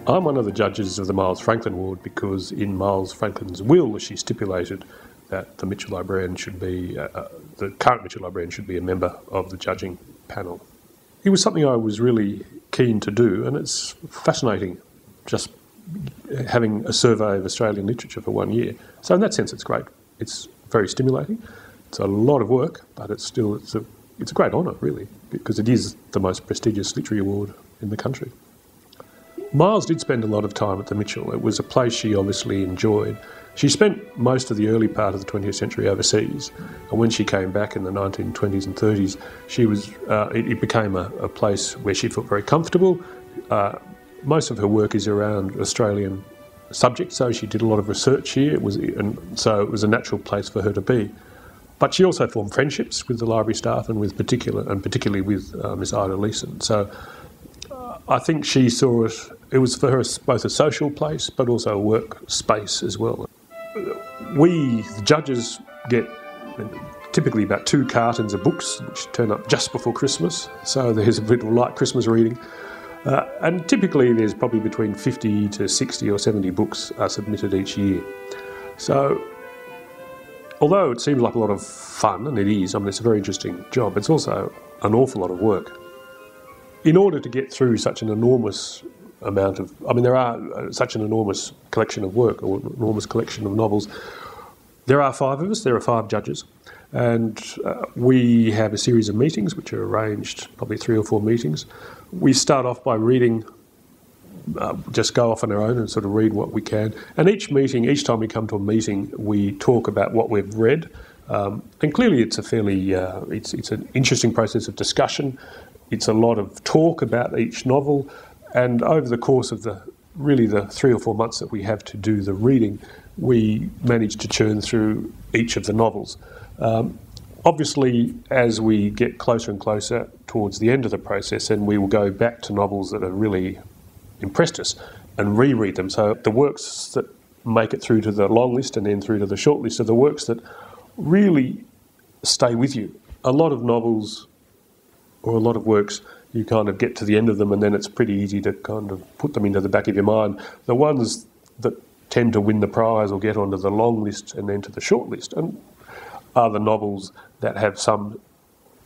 I'm one of the judges of the Miles Franklin Award because in Miles Franklin's will she stipulated that the Mitchell Librarian should be, the current Mitchell Librarian should be a member of the judging panel. It was something I was really keen to do, and it's fascinating just having a survey of Australian literature for 1 year. So in that sense it's great. It's very stimulating. It's a lot of work, but it's a great honour really, because it is the most prestigious literary award in the country. Miles did spend a lot of time at the Mitchell. It was a place she obviously enjoyed. She spent most of the early part of the 20th century overseas, and when she came back in the 1920s and 30s, it became a place where she felt very comfortable. Most of her work is around Australian subjects, so she did a lot of research here, so it was a natural place for her to be. But she also formed friendships with the library staff and particularly with Miss Ida Leeson. So I think she saw it was for her both a social place but also a work space as well. We, the judges, get typically about 2 cartons of books which turn up just before Christmas, so there's a bit of light Christmas reading. And typically there's probably between 50 to 60 or 70 books are submitted each year. So although it seems like a lot of fun, and it is, I mean it's a very interesting job, it's also an awful lot of work. In order to get through such an enormous amount of, there are such an enormous collection of work, or an enormous collection of novels. There are 5 of us, there are 5 judges, and we have a series of meetings which are arranged, probably 3 or 4 meetings. We start off by reading, just go off on our own and sort of read what we can. And each time we come to a meeting, we talk about what we've read. And clearly it's a fairly, it's an interesting process of discussion. It's a lot of talk about each novel, and over the course of the 3 or 4 months that we have to do the reading, we manage to churn through each of the novels. Obviously, as we get closer and closer towards the end of the process, and we will go back to novels that have really impressed us and reread them. So the works that make it through to the long list and then through to the short list are the works that really stay with you. A lot of novels or a lot of works, you kind of get to the end of them and then it's pretty easy to kind of put them into the back of your mind. The ones that tend to win the prize or get onto the long list and then to the short list and are the novels that have some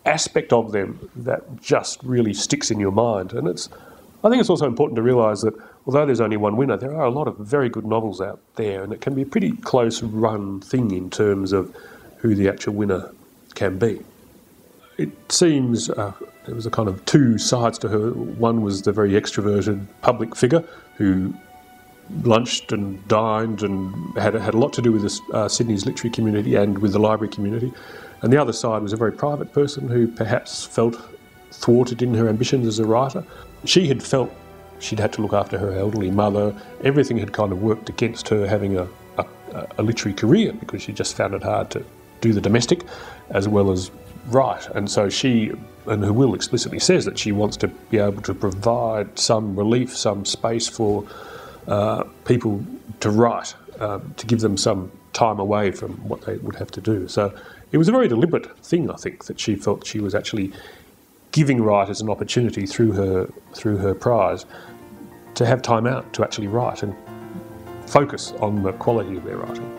aspect of them that just really sticks in your mind. And I think it's also important to realise that although there's only one winner, there are a lot of very good novels out there, and it can be a pretty close run thing in terms of who the actual winner can be. It seems there was a kind of 2 sides to her. One was the very extroverted public figure who lunched and dined and had a lot to do with Sydney's literary community and with the library community. And the other side was a very private person who perhaps felt thwarted in her ambitions as a writer. She had felt she'd had to look after her elderly mother. Everything had kind of worked against her having a literary career because she just found it hard to do the domestic as well as write. And so she, and her will explicitly says that she wants to be able to provide some relief, some space for people to write, to give them some time away from what they would have to do. So it was a very deliberate thing, I think, that she felt she was actually giving writers an opportunity through her prize to have time out to actually write and focus on the quality of their writing.